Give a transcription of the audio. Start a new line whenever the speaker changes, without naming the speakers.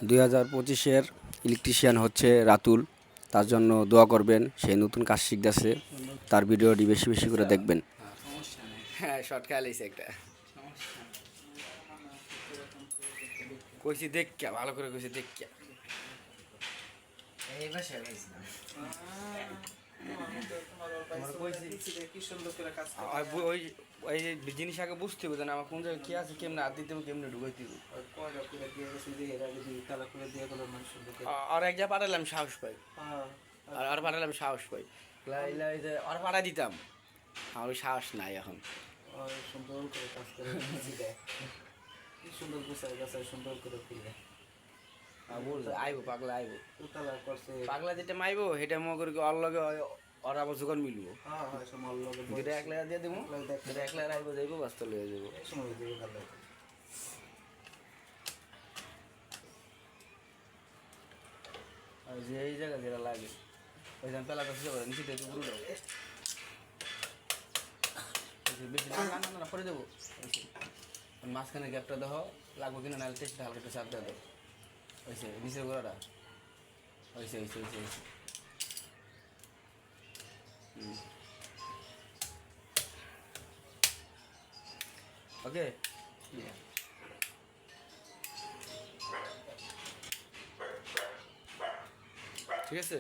2025-এর electrician হচ্ছে রাতুল। তার জন্য দোয়া করবেন। সে নতুন কাজ শিখতেছে, তার ভিডিওটি বেশি বেশি করে দেখবেন। হ্যাঁ, শর্ট খেয়াল হয়েছে একটা। কইছি দেখ কে, ভালো করে কইছি দেখ কে। এই ভাষা কইছি না। ওই ওই জিনিস আগে বুঝতে হবে না, আমার কোন জায়গায় কি আছে, কেমনে হাত দিতে হবে, কেমনে ঢুকাইতে হবে। আর এক জায়গায় পাঠালাম সাহস পাই, আর পাঠালাম সাহস পাই, আর পাঠা দিতাম, আমার ওই সাহস নাই এখন।
সুন্দর করে কাজ করে সুন্দর গুছাই গাছাই সুন্দর করে খুলে
আইবো পাগলা, আইবো
উতলা করছে
পাগলা, যেটা মাইবো সেটা মনে করি ওর লগে ওর আবার যখন মিলবো, যেটা এক লাইন দিয়ে দেবো, যেটা এক লাইন আইবো যাইবো, বাস্তব লয়ে যাবো।
সময় দিয়ে ভালো
আর যে এই জায়গা যেটা লাগে ওই জন্য পেলাটা সুযোগ করে নিচে দিয়ে পুরো বেশি না করে দেবো। মাঝখানে গ্যাপটা দেখো লাগবো কিনা, নাহলে টেস্টটা হালকা একটু চাপ দেওয়া দেবো। হয়েছে নিচের গোড়াটা, হয়েছে হয়েছে হয়েছে হয়েছে। ওকে, ঠিক আছে।